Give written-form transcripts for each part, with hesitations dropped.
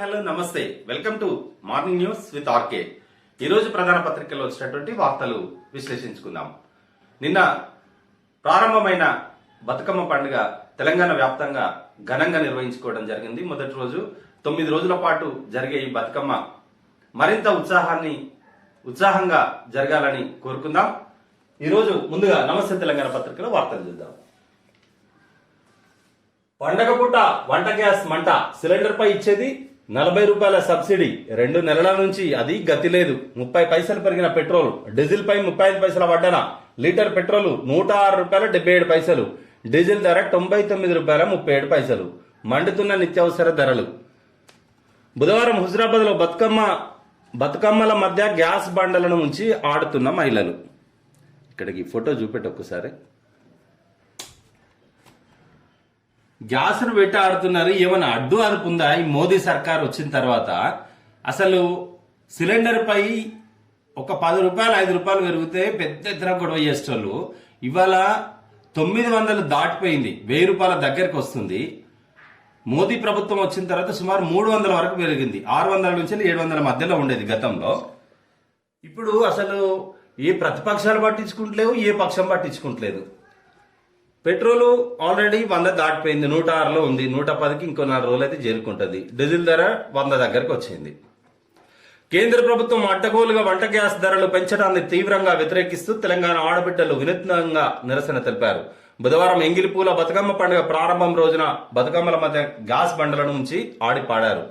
Hello నమస్తే, welcome to morning news with RK. ఈరోజు ప్రధాన పత్రికల్లో వచ్చినటువంటి వార్తలు విశ్లేషించుకుందాం. నిన్న ప్రారంభమైన బతుకమ్మ పండుగ తెలంగాణ వ్యాప్తంగా ఘనంగా నిర్వహించుకోవడం జరిగింది. మొదటి రోజు 9 రోజుల పాటు జరిగే ఈ బతుకమ్మ మరింత ఉత్సాహంగా జరగాలని కోరుకుందాం. ఈరోజు ముందుగా నమస్తే తెలంగాణ పత్రికలో వార్తలు చూద్దాం. పండగ పూట వంట గ్యాస్ మంట, సిలిండర్ పై ఇచ్చేది 40 రూపాయల సబ్సిడీ. 2 నెలల నుంచి అది గతి లేదు. 30 పైసలు పెరిగిన పెట్రోల్, డీజిల్ పై 35 పైసల వడ్డన. లీటర్ పెట్రోల్ 106 రూపాయల 77 పైసలు, డీజిల్ ధర 99 రూపాయల 37 పైసలు. మండుతున్న నిత్యావసర ధరలు. బుధవారం హుజరాబాద్ లో బతుకమ్మల మధ్య గ్యాస్ బండలను ఉంచి ఆడుతున్న మహిళలు. ఇక్కడికి ఫోటో చూపెట్టి ఒక్కసారి. గ్యాస్ను పెట్టి ఆడుతున్నారు. ఏమైనా అడ్డు అదుపుందా ఈ మోదీ సర్కార్ వచ్చిన తర్వాత? అసలు సిలిండర్ పై ఒక 10 రూపాయలు 5 రూపాయలు పెరిగితే పెద్ద ఎత్తున గొడవ చేసేటోళ్ళు ఇవాళ 900 దాటిపోయింది. 1000 రూపాయల దగ్గరికి వస్తుంది. మోదీ ప్రభుత్వం వచ్చిన తర్వాత సుమారు 300 వరకు పెరిగింది. 600 నుంచి 700 మధ్యలో ఉండేది గతంలో. ఇప్పుడు అసలు ఏ ప్రతిపక్షాలు పట్టించుకుంటలేవు, ఏ పక్షం పట్టించుకుంటలేదు. పెట్రోల్ ఆల్రెడీ 100 దాటిపోయింది, 106లో ఉంది. 110కి ఇంకో 4 రోజులు అయితే చేరుకుంటుంది. డీజిల్ ధర 100 దగ్గరకు వచ్చింది. కేంద్ర ప్రభుత్వం అడ్డగోలుగా వంట గ్యాస్ ధరలు పెంచడాన్ని తీవ్రంగా వ్యతిరేకిస్తూ తెలంగాణ ఆడబిడ్డలు వినూత్నంగా నిరసన తెలిపారు. బుధవారం ఎంగిలిపూల బతుకమ్మ పండుగ ప్రారంభం రోజున బతుకమ్మల మధ్య గ్యాస్ బండలను ఉంచి ఆడి పాడారు.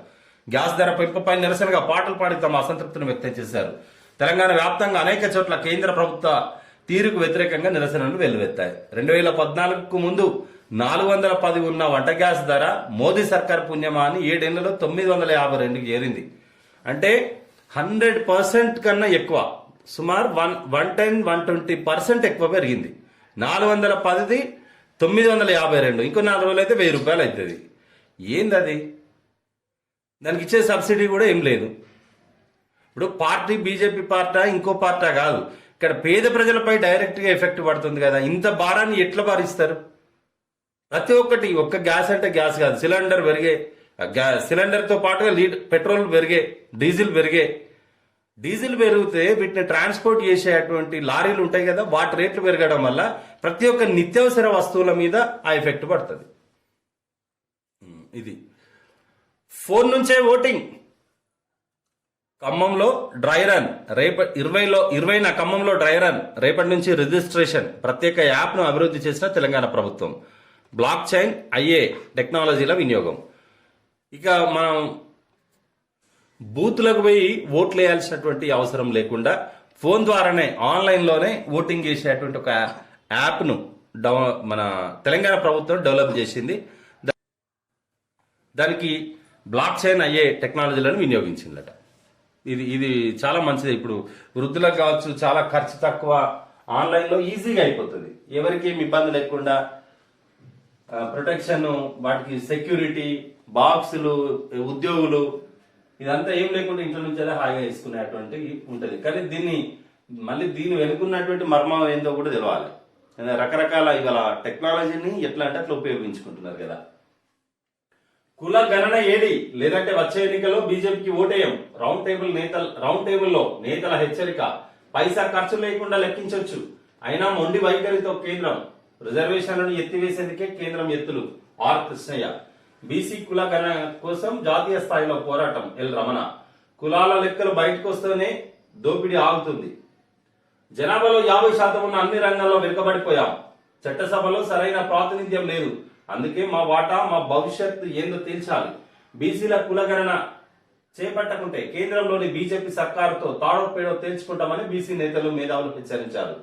గ్యాస్ ధర పెంపుపై నిరసనగా పాటలు పాడి తమ అసంతృప్తిని వ్యక్తం చేశారు. తెలంగాణ వ్యాప్తంగా అనేక చోట్ల కేంద్ర ప్రభుత్వ తీరుకు వ్యతిరేకంగా నిరసనలు వెల్లువెత్తాయి. 2014కు ముందు 410 ఉన్న వంట గ్యాస్ ధర మోదీ సర్కార్ పుణ్యమా అని 7 ఏళ్లలో 952కి చేరింది. అంటే 100% కన్నా ఎక్కువ, సుమారు 110-120% ఎక్కువ పెరిగింది. 410ది 952, ఇంకో 4 రోజులు అయితే 1000 రూపాయలు అవుతుంది. ఏంది అది? దానికి ఇచ్చే సబ్సిడీ కూడా ఏం లేదు. ఇప్పుడు పార్టీ బీజేపీ పార్టీ ఇంకో పార్టీ కాదు, ఇక్కడ పేద ప్రజలపై డైరెక్ట్ గా ఎఫెక్ట్ పడుతుంది కదా. ఇంత భారాన్ని ఎట్లా భరిస్తారు? ప్రతి ఒక్కటి, ఒక్క గ్యాస్ అంటే గ్యాస్ కాదు, సిలిండర్ పెరిగే, సిలిండర్ తో పాటుగా పెట్రోల్ పెరిగే, డీజిల్ పెరిగే. డీజిల్ పెరిగితే వీటిని ట్రాన్స్పోర్ట్ చేసేటువంటి లారీలు ఉంటాయి కదా, వాటి రేట్లు పెరగడం వల్ల ప్రతి ఒక్క నిత్యావసర వస్తువుల మీద ఆ ఎఫెక్ట్ పడుతుంది. ఇది ఫోన్ నుంచే ఓటింగ్. ఖమ్మంలో డ్రై రన్, 20న ఖమ్మంలో డ్రై రన్, రేపటి నుంచి రిజిస్ట్రేషన్. ప్రత్యేక యాప్ను అభివృద్ధి చేసిన తెలంగాణ ప్రభుత్వం. బ్లాక్ చైన్, ఐఏ టెక్నాలజీల వినియోగం. ఇక మనం బూత్లకు పోయి ఓట్లు వేయాల్సినటువంటి అవసరం లేకుండా ఫోన్ ద్వారానే ఆన్లైన్లోనే ఓటింగ్ చేసేటువంటి ఒక యాప్ను మన తెలంగాణ ప్రభుత్వం డెవలప్ చేసింది. దానికి బ్లాక్ చైన్, ఐఏ టెక్నాలజీలను వినియోగించిందట. ఇది చాలా మంచిది. ఇప్పుడు వృద్ధులకు కావచ్చు, చాలా ఖర్చు తక్కువ, ఆన్లైన్లో ఈజీగా అయిపోతుంది. ఎవరికి ఇబ్బంది లేకుండా ప్రొటెక్షన్, వాటికి సెక్యూరిటీ, బాక్సులు, ఉద్యోగులు, ఇదంతా ఏం లేకుండా ఇంట్లో నుంచి హాయిగా వేసుకునేటువంటి ఉంటుంది. కానీ దీన్ని వెనుకున్నటువంటి మర్మం ఏందో కూడా తెలవాలి. రకరకాల ఇవాళ టెక్నాలజీని ఎట్లా అంటే అట్లా ఉపయోగించుకుంటున్నారు కదా. కుల గణన ఏది, లేదంటే వచ్చే ఎన్నికల్లో బీజేపీకి ఓటేయం. రౌండ్ టేబుల్లో నేతల హెచ్చరిక. పైసా ఖర్చు లేకుండా లెక్కించవచ్చు, అయినా మొండి వైఖరితో కేంద్రం. రిజర్వేషన్లను ఎత్తివేసేందుకే కేంద్రం ఎత్తులు. ఆర్ కృష్ణయ్య. బీసీ కుల గణన కోసం జాతీయ స్థాయిలో పోరాటం. ఎల్ రమణ. కులాల లెక్కలు బయటకు వస్తేనే దోపిడీ ఆగుతుంది. జనాభాలో 50% ఉన్న అన్ని రంగాల్లో వెనుకబడిపోయాం. చట్టసభలో సరైన ప్రాతినిధ్యం లేదు. అందుకే మా వాటా, మా భవిష్యత్తు ఏందో తేల్చాలి. బీసీల కులగణన చేపట్టకుంటే కేంద్రంలోని బీజేపీ సర్కారుతో తాడో పేడో తేల్చుకుంటామని బీసీ నేతలు, మేధావులు హెచ్చరించారు.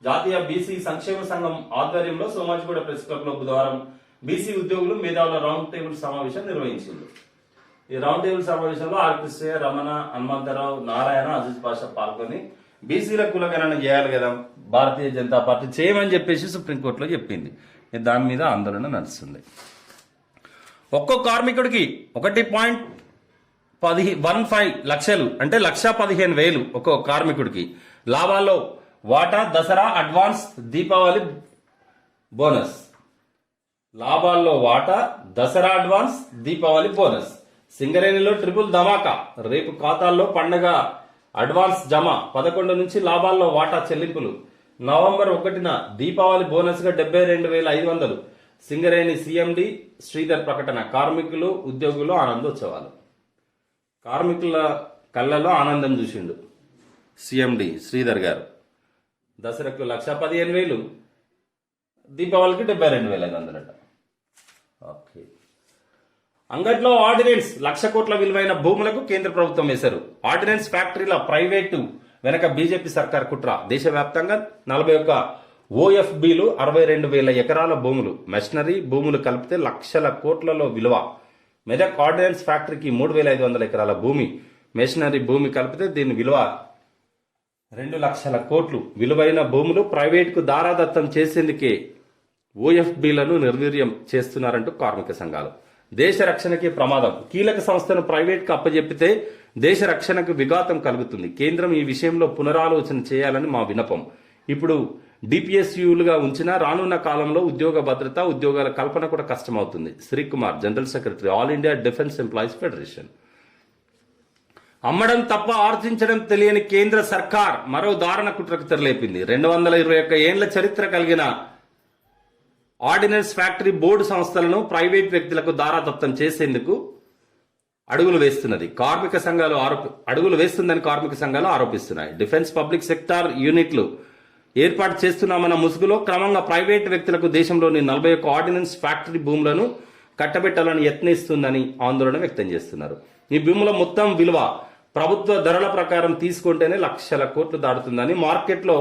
జాతీయ బీసీ సంక్షేమ సంఘం ఆధ్వర్యంలో సోమాజిగూడ ప్రెస్ క్లబ్ లో బుధవారం బీసీ ఉద్యోగులు, మేధావుల రౌండ్ టేబుల్ సమావేశం నిర్వహించింది. ఈ రౌండ్ టేబుల్ సమావేశంలో ఆర్ కృష్ణయ్య, రమణ, హనుమంతరావు, నారాయణ, అజిత్ పాషా పాల్గొని బీసీల కులగణన చేయాలి కదా భారతీయ జనతా పార్టీ చేయమని చెప్పేసి సుప్రీంకోర్టులో చెప్పింది. దాని మీద ఆందోళన నడుస్తుంది. ఒక్కో కార్మికుడికి 1.15 లక్షలు, అంటే 1,15,000 ఒక్కో కార్మికుడికి. లాభాల్లో వాటా, దసరా అడ్వాన్స్, దీపావళి బోనస్. లాభాల్లో వాటా, దసరా అడ్వాన్స్, దీపావళి బోనస్. సింగరేణిలో ట్రిపుల్ ధమాకా, రేపు ఖాతాల్లో పండగ అడ్వాన్స్ జమ, 11 నుంచి లాభాల్లో వాటా చెల్లింపులు. నవంబర్ 1న దీపావళి బోనస్ గా 72,500. సింగరేణి సీఎండి శ్రీధర్ ప్రకటన. కార్మికులు ఉద్యోగులు ఆనందోత్సవాలు. కార్మికుల కళ్ళలో ఆనందం చూసిండు సీఎండి శ్రీధర్ గారు. దసరాకు 1,15,000, దీపావళికి 72,500. ఓకే. అంగట్లో ఆర్డినెన్స్ 1,00,000 కోట్ల విలువైన భూములకు కేంద్ర ప్రభుత్వం వేశారు. ఆర్డినెన్స్ ఫ్యాక్టరీల ప్రైవేటు వెనక బీజేపీ సర్కార్ కుట్ర. దేశవ్యాప్తంగా 41 ఓఎఫ్బీలు, 62,000 ఎకరాల భూములు, మెషనరీ భూములు కలిపితే 1,00,000 కోట్లలో విలువ. మెదక్ ఆర్డినెన్స్ ఫ్యాక్టరీకి 3,500 ఎకరాల భూమి, మెషనరీ భూమి కలిపితే దీని విలువ 2,00,000 కోట్లు. విలువైన భూములు ప్రైవేటుకు దారాదత్తం చేసేందుకే ఓఎఫ్బీలను నిర్వీర్యం చేస్తున్నారంటూ కార్మిక సంఘాలు. దేశ రక్షణకి ప్రమాదం. కీలక సంస్థను ప్రైవేట్కు అప్పజెప్పితే దేశ రక్షణకు విఘాతం కలుగుతుంది. కేంద్రం ఈ విషయంలో పునరాలోచన చేయాలని మా విన్నపం. ఇప్పుడు డిపిఎస్యూలుగా ఉంచినా రానున్న కాలంలో ఉద్యోగ భద్రత, ఉద్యోగాల కల్పన కూడా కష్టమవుతుంది. Srikumar, general secretary, all India defence employees federation. అమ్మడం తప్ప ఆర్జించడం తెలియని కేంద్ర సర్కార్ మరో దారుణ కుట్రకు తెరలేపింది. 221 ఏండ్ల చరిత్ర కలిగిన ఆర్డినెన్స్ ఫ్యాక్టరీ బోర్డు సంస్థలను ప్రైవేట్ వ్యక్తులకు దారాదత్తం చేసేందుకు అడుగులు వేస్తుందని కార్మిక సంఘాలు ఆరోపిస్తున్నాయి. డిఫెన్స్ పబ్లిక్ సెక్టార్ యూనిట్లు ఏర్పాటు చేస్తున్నామన్న ముసుగులో క్రమంగా ప్రైవేట్ వ్యక్తులకు దేశంలోని 41 ఆర్డినెన్స్ ఫ్యాక్టరీ భూములను కట్టబెట్టాలని యత్నిస్తుందని ఆందోళన వ్యక్తం చేస్తున్నారు. ఈ భూముల మొత్తం విలువ ప్రభుత్వ ధరల ప్రకారం తీసుకుంటేనే 1,00,000 కోట్లు దాటుతుందని, మార్కెట్లో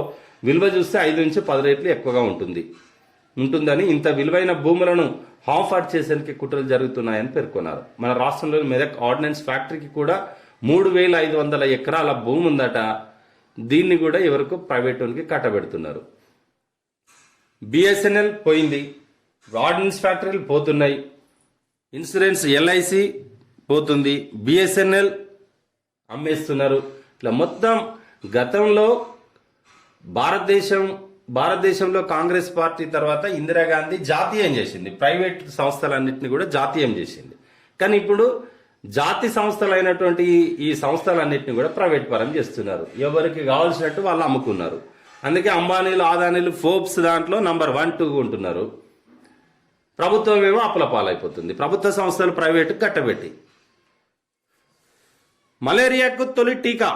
విలువ చూస్తే 5 నుంచి 10 రెట్లు ఎక్కువగా ఉంటుందని, ఇంత విలువైన భూములను హాఫ్ చేసేందుకు కుట్రలు జరుగుతున్నాయని పేర్కొన్నారు. మన రాష్ట్రంలోని మెదక్ ఆర్డినెన్స్ ఫ్యాక్టరీకి కూడా 3,500 ఎకరాల భూమి ఉందట. దీన్ని కూడా ఎవరికి ప్రైవేట్ కట్టబెడుతున్నారు. బిఎస్ఎన్ఎల్ పోయింది, ఆర్డినెన్స్ ఫ్యాక్టరీలు పోతున్నాయి, ఇన్సూరెన్స్ ఎల్ఐసి పోతుంది, బిఎస్ఎన్ఎల్ అమ్మేస్తున్నారు. ఇట్లా మొత్తం గతంలో భారతదేశంలో కాంగ్రెస్ పార్టీ తర్వాత ఇందిరాగాంధీ జాతీయం చేసింది, ప్రైవేట్ సంస్థలన్నింటినీ కూడా జాతీయం చేసింది. కానీ ఇప్పుడు జాతి సంస్థలైనటువంటి ఈ సంస్థలన్నింటినీ కూడా ప్రైవేట్ పరం చేస్తున్నారు. ఎవరికి కావాల్సినట్టు వాళ్ళు అమ్ముకున్నారు. అందుకే అంబానీలు, ఆదానీలు, ఫోర్బ్స్ దాంట్లో నంబర్ 1, 2 ఉంటున్నారు. ప్రభుత్వం ఏమో అప్పుల పాలైపోతుంది, ప్రభుత్వ సంస్థలు ప్రైవేటు కట్టబెట్టి. మలేరియాకు తొలి టీకా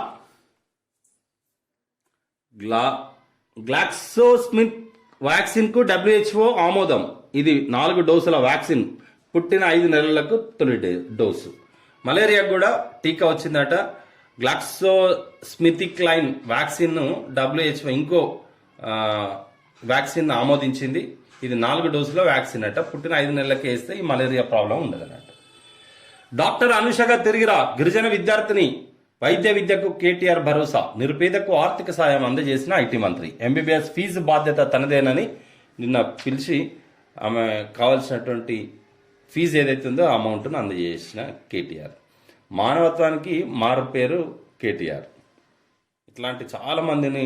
గ్లాక్సోస్మిత్ వ్యాక్సిన్ కు WHO ఆమోదం. ఇది 4 డోసుల వ్యాక్సిన్, పుట్టిన 5 నెలలకు తొలి డోసు. మలేరియాకు కూడా టీకా వచ్చిందట. గ్లాక్సోస్మిథిక్లైన్ వ్యాక్సిన్ WHO ఇంకో వ్యాక్సిన్ ఆమోదించింది. ఇది 4 డోసుల వ్యాక్సిన్ అట. పుట్టిన 5 నెలలకి వేస్తే ఈ మలేరియా ప్రాబ్లం ఉండదన్నట్టు. డాక్టర్ అనుషగా తిరిగిరా. గిరిజన విద్యార్థిని వైద్య విద్యకు కేటీఆర్ భరోసా. నిరుపేదకు ఆర్థిక సాయం అందజేసిన ఐటీ మంత్రి. ఎంబీబీఎస్ ఫీజు బాధ్యత తనదేనని నిన్న పిలిచి ఆమె కావాల్సినటువంటి ఫీజు ఏదైతే ఉందో ఆ అమౌంట్ను అందజేసిన కేటీఆర్. మానవత్వానికి మారు పేరు కేటీఆర్. ఇట్లాంటి చాలా మందిని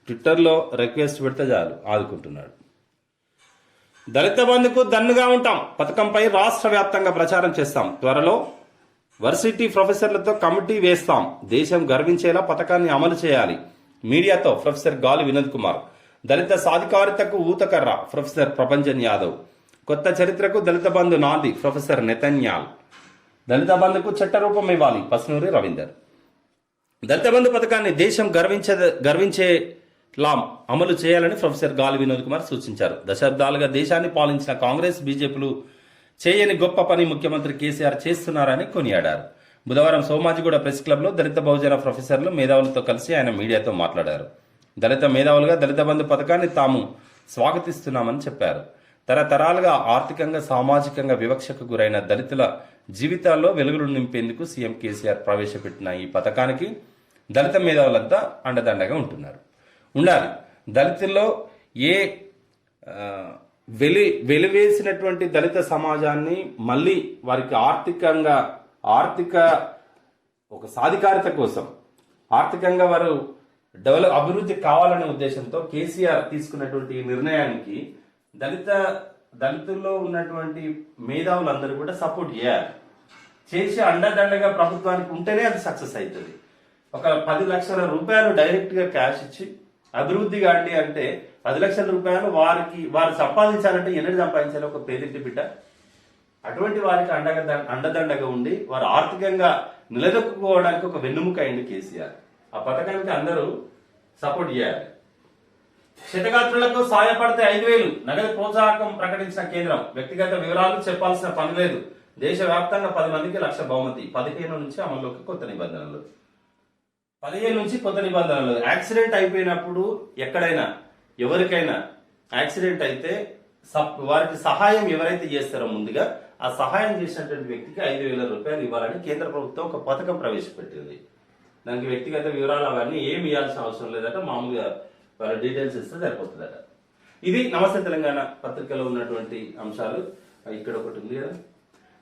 ట్విట్టర్లో రిక్వెస్ట్ పెడితే చాలు ఆదుకుంటున్నాడు. దళిత బంధుకు దన్నుగా ఉంటాం పథకంపై రాష్ట్ర వ్యాప్తంగా ప్రచారం చేస్తాం. త్వరలో వర్సిటీ ప్రొఫెసర్లతో కమిటీ వేస్తాం. దేశం గర్వించేలా పథకాన్ని అమలు చేయాలి. మీడియాతో ప్రొఫెసర్ గాలి వినోద్ కుమార్. దళిత సాధికారితకు ఊతకర్ర ప్రొఫెసర్ ప్రభంజన్ యాదవ్. కొత్త చరిత్రకు దళిత బంధు నాంది ప్రొఫెసర్ నెతన్యాల్. దళిత బంధుకు చట్టరూపం ఇవ్వాలి పస్నూరి రవీందర్. దళిత బంధు పథకాన్ని దేశం గర్వించేలా అమలు చేయాలని ప్రొఫెసర్ గాలి వినోద్ కుమార్ సూచించారు. దశాబ్దాలుగా దేశాన్ని పాలించిన కాంగ్రెస్, బీజేపీలు చేయని గొప్ప పని ముఖ్యమంత్రి కేసీఆర్ చేస్తున్నారని కొనియాడారు. బుధవారం సోమాజిగూడ ప్రెస్ క్లబ్లో దళిత బహుజన ప్రొఫెసర్లు, మేధావులతో కలిసి ఆయన మీడియాతో మాట్లాడారు. దళిత మేధావులుగా దళిత బంధు పథకాన్ని తాము స్వాగతిస్తున్నామని చెప్పారు. తరతరాలుగా ఆర్థికంగా, సామాజికంగా వివక్షకు గురైన దళితుల జీవితాల్లో వెలుగులు నింపేందుకు సీఎం కేసీఆర్ ప్రవేశపెట్టిన ఈ పథకానికి దళిత మేధావులంతా అండదండగా ఉండాలి. దళితుల్లో వెలివేసినటువంటి దళిత సమాజాన్ని మళ్ళీ వారికి ఆర్థిక ఒక సాధికారత కోసం, ఆర్థికంగా వారు అభివృద్ధి కావాలనే ఉద్దేశంతో కేసీఆర్ తీసుకున్నటువంటి నిర్ణయానికి దళితుల్లో ఉన్నటువంటి మేధావులందరూ కూడా సపోర్ట్ చేయాలి. చేసి అండదండగా ప్రభుత్వానికి ఉంటేనే అది సక్సెస్ అవుతుంది. ఒక 10 లక్షల రూపాయలు డైరెక్ట్ గా క్యాష్ ఇచ్చి అభివృద్ధి కాండి అంటే 10 లక్షల రూపాయలు వారు సంపాదించాలంటే ఎన్నటి సంపాదించాలి ఒక పేదింటి బిడ్డ. అటువంటి వారికి అండదండగా ఉండి వారు ఆర్థికంగా నిలదొక్కుకోవడానికి ఒక వెన్నుముక అయింది కేసీఆర్. ఆ పథకానికి అందరూ సపోర్ట్ చేయాలి. క్షతగాత్రులకు సాయపడితే 5,000 నగదు ప్రోత్సాహకం ప్రకటించిన కేంద్రం. వ్యక్తిగత వివరాలు చెప్పాల్సిన పని లేదు. దేశవ్యాప్తంగా 10 మందికి 1,00,000 బహుమతి. 15 నుంచి అమల్లోకి కొత్త నిబంధనలు. 15 నుంచి కొత్త నిబంధనలు. యాక్సిడెంట్ అయిపోయినప్పుడు ఎక్కడైనా ఎవరికైనా యాక్సిడెంట్ అయితే వారికి సహాయం ఎవరైతే చేస్తారో ముందుగా ఆ సహాయం చేసినటువంటి వ్యక్తికి 5,000 రూపాయలు ఇవ్వాలని కేంద్ర ప్రభుత్వం ఒక పథకం ప్రవేశపెట్టింది. దానికి వ్యక్తిగత వివరాలు అవన్నీ ఏమి ఇవ్వాల్సిన అవసరం లేదట. మామూలుగా వాళ్ళ డీటెయిల్స్ ఇస్తే సరిపోతుందట. ఇది నమస్తే తెలంగాణ పత్రికలో ఉన్నటువంటి అంశాలు. ఇక్కడ ఒకటి ఉంది కదా,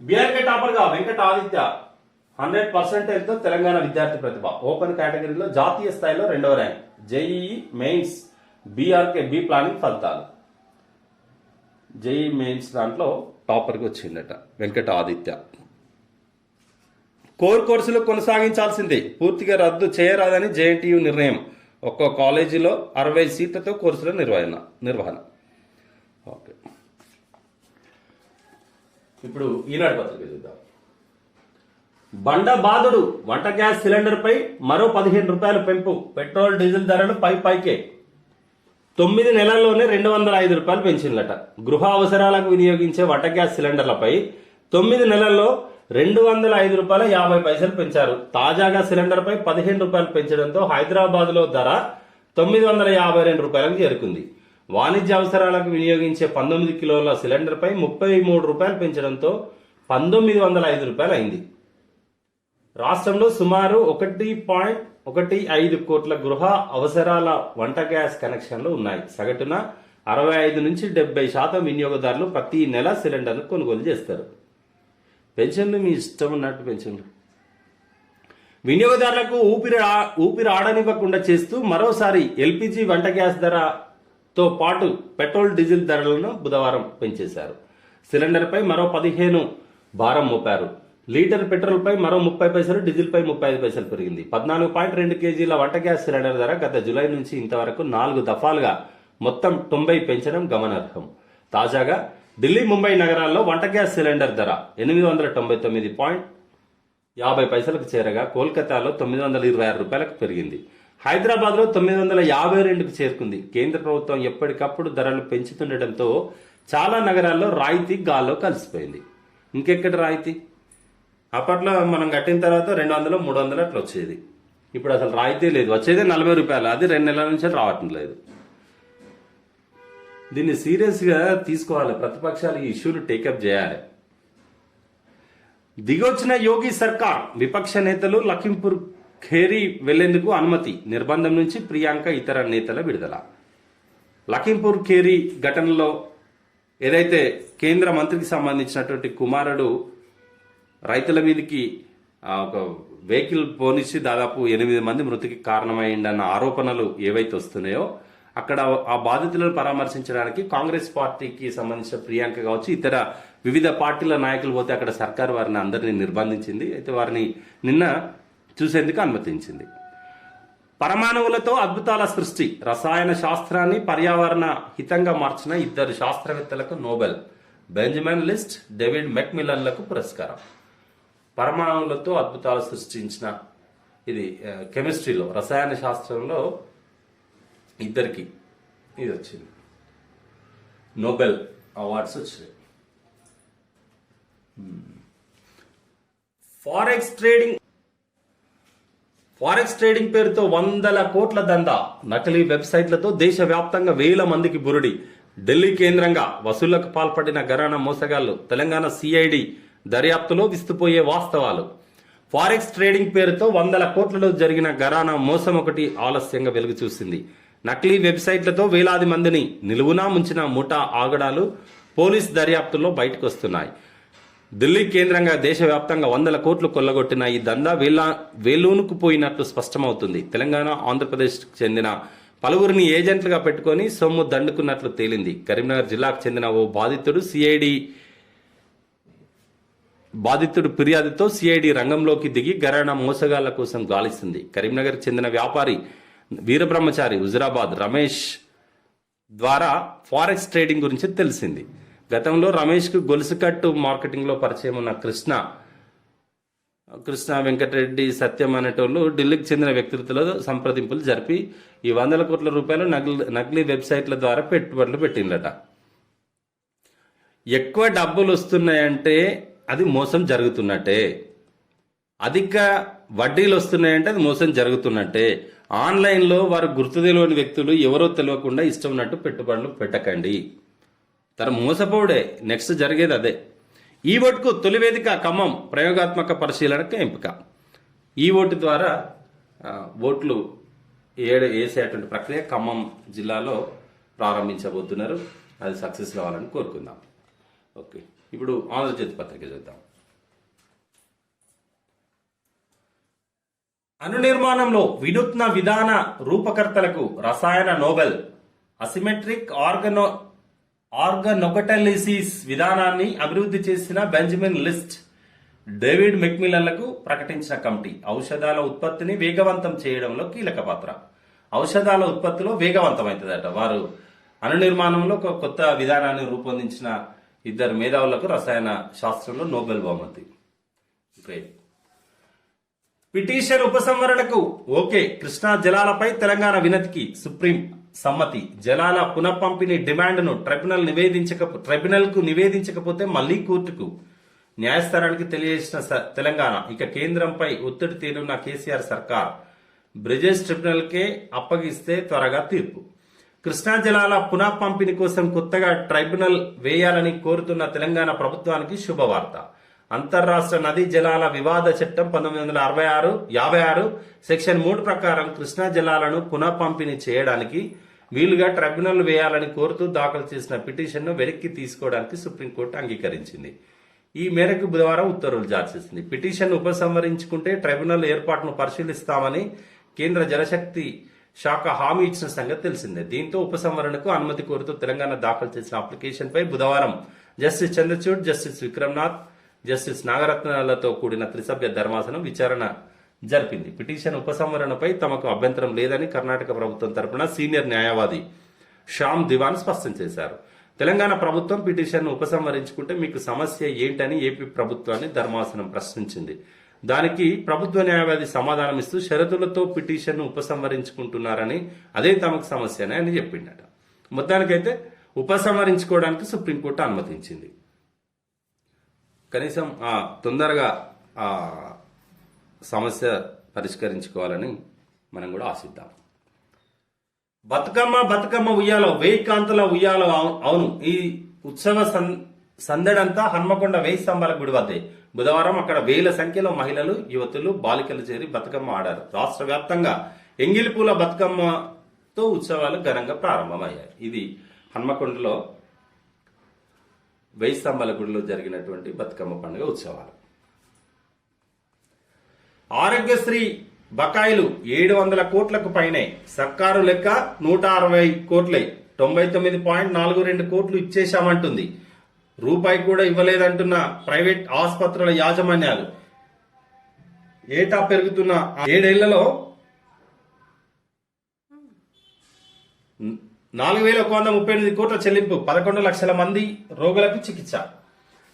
బీఆర్కే టాపర్ గా వెంకట ఆదిత్య 100% తో తెలంగాణ విద్యార్థి ప్రతిభ. ఓపెన్ కేటగిరీలో జాతీయ స్థాయిలో 2వ rank. JEE mains BArch B planning ఫలితాలు. జేఈ మెయిన్స్ దాంట్లో టాపర్కి వచ్చిందట వెంకట ఆదిత్య. కోర్ కోర్సులు కొనసాగించాల్సిందే, పూర్తిగా రద్దు చేయరాదని జేఎన్టీయూ నిర్ణయం. ఒక్కో కాలేజీలో 60 సీట్లతో కోర్సుల నిర్వహణ. ఓకే, ఇప్పుడు ఈనాడు పత్రిక చూద్దాం. బండ బాధుడు, వంట గ్యాస్ సిలిండర్ పై మరో 15 రూపాయలు పెంపు. పెట్రోల్ డీజిల్ ధరలు పైకే. 9 నెలల్లోనే 205 రూపాయలు పెంచిందట. గృహ అవసరాలకు వినియోగించే వంట గ్యాస్ సిలిండర్లపై 9 నెలల్లో 205 రూపాయల 50 పైసలు పెంచారు. తాజాగా సిలిండర్ పై 15 రూపాయలు పెంచడంతో హైదరాబాద్ లో ధర 952 రూపాయలకు చేరుకుంది. వాణిజ్య అవసరాలకు వినియోగించే 19 కిలోల సిలిండర్ పై 33 రూపాయలు పెంచడంతో 1905 రూపాయలు అయింది. రాష్ట్రంలో సుమారు 1.15 కోట్ల గృహ అవసరాల వంట గ్యాస్ కనెక్షన్లు ఉన్నాయి. సగటున 65 నుంచి 70% వినియోగదారులు ప్రతి నెల సిలిండర్ను కొనుగోలు చేస్తారు. పెన్షన్లు మీ ఇష్టం ఉన్నట్టు పెన్షన్లు. వినియోగదారులకు ఊపిరి ఆడనివ్వకుండా చేస్తూ మరోసారి ఎల్పిజి వంట గ్యాస్ ధరతో పాటు పెట్రోల్ డీజిల్ ధరలను బుధవారం పెంచేశారు. సిలిండర్పై మరో 15 భారం మోపారు. లీటర్ పెట్రోల్ పై మరో 30 పైసలు, డీజిల్ పై 35 పైసలు పెరిగింది. 14.2 కేజీల వంట గ్యాస్ సిలిండర్ ధర గత జూలై నుంచి ఇంతవరకు 4 దఫాలుగా మొత్తం 90 పెంచడం గమనార్హం. తాజాగా ఢిల్లీ, ముంబై నగరాల్లో వంట గ్యాస్ సిలిండర్ ధర 899.50 పైసలకు చేరగా కోల్కతాలో 926 రూపాయలకు పెరిగింది. హైదరాబాద్ లో 952కు చేరుకుంది. కేంద్ర ప్రభుత్వం ఎప్పటికప్పుడు ధరలు పెంచుతుండటంతో చాలా నగరాల్లో రాయితీ గాల్లో కలిసిపోయింది. ఇంకెక్కడ రాయితీ? అప్పట్లో మనం కట్టిన తర్వాత 200, 300 అట్లా వచ్చేది. ఇప్పుడు అసలు రాయితీ లేదు. వచ్చేదే 40 రూపాయలు. అది 2 నెలల నుంచి రావటం లేదు. దీన్ని సీరియస్ గా తీసుకోవాలి. ప్రతిపక్షాలు ఈ ఇష్యూను టేకప్ చేయాలి. దిగొచ్చిన యోగి సర్కార్, విపక్ష నేతలు లఖింపూర్ ఖేరీ వెళ్లేందుకు అనుమతి. నిర్బంధం నుంచి ప్రియాంక ఇతర నేతల విడుదల. లఖింపూర్ ఖేరీ ఘటనలో ఏదైతే కేంద్ర మంత్రికి సంబంధించినటువంటి కుమారుడు రైతుల మీదకి ఒక వెహికల్ పోనిచ్చి దాదాపు 8 మంది మృతికి కారణమైందన్న ఆరోపణలు ఏవైతే వస్తున్నాయో అక్కడ ఆ బాధితులను పరామర్శించడానికి కాంగ్రెస్ పార్టీకి సంబంధించిన ప్రియాంక కావచ్చు, ఇతర వివిధ పార్టీల నాయకులు పోతే అక్కడ సర్కార్ వారిని అందరినీ నిర్బంధించింది. అయితే వారిని నిన్న చూసేందుకు అనుమతించింది. పరమాణువులతో అద్భుతాల సృష్టి, రసాయన శాస్త్రాన్ని పర్యావరణ హితంగా మార్చిన 2 శాస్త్రవేత్తలకు నోబెల్. బెంజమిన్ లిస్ట్, డేవిడ్ మెక్మిల్లన్లకు పురస్కారం. పరమాణువులతో అద్భుతాలు సృష్టించిన ఇది కెమిస్ట్రీలో, రసాయన శాస్త్రంలో 2 ఇది వచ్చింది, నోబెల్ అవార్డ్స్ వచ్చినాయి. ఫారెక్స్ ట్రేడింగ్ పేరుతో 100 కోట్ల దందా. నకిలీ వెబ్సైట్లతో దేశవ్యాప్తంగా 1000 మందికి బురుడి. ఢిల్లీ కేంద్రంగా వసూళ్లకు పాల్పడిన ఘరానా మోసగాళ్లు. తెలంగాణ సిఐడి దర్యాప్తులో విస్తుపోయే వాస్తవాలు. ఫారెక్స్ ట్రేడింగ్ పేరుతో 100 కోట్లలో జరిగిన ఘరానా మోసం ఒకటి ఆలస్యంగా వెలుగు చూసింది. నకిలీ వెబ్సైట్లతో వేలాది మందిని నిలువునా ముంచిన ముఠా ఆగడాలు పోలీస్ దర్యాప్తుల్లో బయటకు వస్తున్నాయి. ఢిల్లీ కేంద్రంగా దేశవ్యాప్తంగా 100 కోట్లు కొల్లగొట్టిన ఈ దందా వేలూనుకుపోయినట్లు స్పష్టమవుతుంది. తెలంగాణ, ఆంధ్రప్రదేశ్కు చెందిన పలువురిని ఏజెంట్లుగా పెట్టుకుని సొమ్ము దండుకున్నట్లు తేలింది. కరీంనగర్ జిల్లాకు చెందిన ఓ బాధితుడు సిఐడి బాధితుడు ఫిర్యాదుతో సిఐడి రంగంలోకి దిగి ఘరానా మోసగాళ్ల కోసం గాలిస్తుంది. కరీంనగర్ చెందిన వ్యాపారి వీరబ్రహ్మచారి హుజురాబాద్ రమేష్ ద్వారా ఫారెక్స్ ట్రేడింగ్ గురించి తెలిసింది. గతంలో రమేష్కు గొలుసుకట్టు మార్కెటింగ్లో పరిచయం ఉన్న కృష్ణ వెంకటరెడ్డి సత్యం అనేటోళ్ళు ఢిల్లీకి చెందిన వ్యక్తులతో సంప్రదింపులు జరిపి ఈ 100 కోట్ల రూపాయలు నకిలీ వెబ్సైట్ల ద్వారా పెట్టుబడులు పెట్టిందట. ఎక్కువ డబ్బులు వస్తున్నాయంటే అది మోసం జరుగుతున్నట్టే, అధిక వడ్డీలు వస్తున్నాయంటే అది మోసం జరుగుతున్నట్టే. ఆన్లైన్లో వారు గుర్తు తెలియని వ్యక్తులు ఎవరో తెలియకుండా ఇష్టం ఉన్నట్టు పెట్టుబడులు పెట్టకండి. మోసపోవడే నెక్స్ట్ జరిగేది అదే. ఈ ఓటుకు తొలి వేదిక ఖమ్మం ప్రయోగాత్మక పరిశీలనకు ఎంపిక. ఈ ఓటు ద్వారా ఓట్లు వేసేటువంటి ప్రక్రియ ఖమ్మం జిల్లాలో ప్రారంభించబోతున్నారు. అది సక్సెస్ కావాలని కోరుకుందాం. ఓకే, ఇప్పుడు ఆంధ్రజ్యోతి పత్రిక చూద్దాం. అణు నిర్మాణంలో వినూత్న విధాన రూపకర్తలకు రసాయన నోబెల్. అసిమెట్రిక్ ఆర్గనొకటలిసిస్ విధానాన్ని అభివృద్ధి చేసిన బెంజమిన్ లిస్ట్, డేవిడ్ మెక్మిల్లన్లకు ప్రకటించిన కమిటీ. ఔషధాల ఉత్పత్తిని వేగవంతం చేయడంలో కీలక పాత్ర. ఔషధాల ఉత్పత్తిలో వేగవంతమవుతుందట. వారు అణు నిర్మాణంలో ఒక కొత్త విధానాన్ని రూపొందించిన 2 మేధావులకు రసాయన శాస్త్రంలో నోబెల్ బహుమతి. గ్రేట్. పిటిషన్ ఉపసంహరణకు ఓకే. కృష్ణా జలాలపై తెలంగాణ వినతికి సుప్రీం సమ్మతి. జలాల పునఃపంపిణీ డిమాండ్ను ట్రైబ్యునల్కు నివేదించకపోతే మళ్లీ కోర్టుకు. న్యాయస్థానానికి తెలియజేసిన తెలంగాణ. ఇక కేంద్రంపై ఒత్తిడి తేనున్న కేసీఆర్ సర్కార్. బ్రిజేష్ ట్రిబ్యునల్కే అప్పగిస్తే త్వరగా తీర్పు. కృష్ణా జలాల పునఃపంపిణీ కోసం కొత్తగా ట్రైబ్యునల్ వేయాలని కోరుతున్న తెలంగాణ ప్రభుత్వానికి శుభవార్త. అంతర్రాష్ట్ర నదీ జలాల వివాద చట్టం 1956 సెక్షన్ 3 ప్రకారం కృష్ణా జలాలను పునఃపంపిణీ చేయడానికి వీలుగా ట్రైబ్యునల్ వేయాలని కోరుతూ దాఖలు చేసిన పిటిషన్ను వెనక్కి తీసుకోవడానికి సుప్రీంకోర్టు అంగీకరించింది. ఈ మేరకు బుధవారం ఉత్తర్వులు జారీ చేసింది. పిటిషన్ ఉపసంహరించుకుంటే ట్రైబ్యునల్ ఏర్పాటును పరిశీలిస్తామని కేంద్ర జలశక్తి శాఖ హామీ ఇచ్చిన సంగతి తెలిసిందే. దీంతో ఉపసంహరణకు అనుమతి కోరుతూ తెలంగాణ దాఖలు చేసిన అప్లికేషన్పై బుధవారం justice Chandrachud, justice Vikramnath, justice నాగరత్నాలతో కూడిన త్రిసభ్య ధర్మాసనం విచారణ జరిపింది. పిటిషన్ ఉపసంహరణపై తమకు అభ్యంతరం లేదని కర్ణాటక ప్రభుత్వం తరపున సీనియర్ న్యాయవాది శ్యామ్ దివాన్ స్పష్టం చేశారు. తెలంగాణ ప్రభుత్వం పిటిషన్ను ఉపసంహరించుకుంటే మీకు సమస్య ఏంటని ఏపీ ప్రభుత్వాన్ని ధర్మాసనం ప్రశ్నించింది. దానికి ప్రభుత్వ న్యాయవాది సమాధానం ఇస్తూ షరతులతో పిటిషన్ను ఉపసంహరించుకుంటున్నారని, అదే తమకు సమస్యనే అని చెప్పిండట. మొత్తానికైతే ఉపసంహరించుకోవడానికి సుప్రీంకోర్టు అనుమతించింది. కనీసం తొందరగా సమస్య పరిష్కరించుకోవాలని మనం కూడా ఆశిద్దాం. బతుకమ్మ ఉయ్యాలో 1000 కాంతుల ఉయ్యాలో. అవును, ఈ ఉత్సవ సందడంతా హన్మకొండ 1000 స్తంభాల గుడి వద్దే. బుధవారం అక్కడ వేల సంఖ్యలో మహిళలు, యువతులు, బాలికలు చేరి బతుకమ్మ ఆడారు. రాష్ట్ర వ్యాప్తంగా ఎంగిలిపూల బతుకమ్మతో ఉత్సవాలు ఘనంగా ప్రారంభమయ్యాయి. ఇది హన్మకొండలో 1000 స్తంభాల గుడిలో జరిగినటువంటి బతుకమ్మ పండుగ ఉత్సవాలు. ఆరోగ్యశ్రీ బకాయిలు 700 కోట్లకు పైనే. సర్కారు లెక్క 160 కోట్లే. 99.42 కోట్లు ఇచ్చేశామంటుంది. రూపాయి కూడా ఇవ్వలేదంటున్న ప్రైవేట్ ఆసుపత్రుల యాజమాన్యాలు. ఏటా పెరుగుతున్న 7 ఏళ్లలో 4138 కోట్ల చెల్లింపు. 11 లక్షల మంది రోగులకు చికిత్స.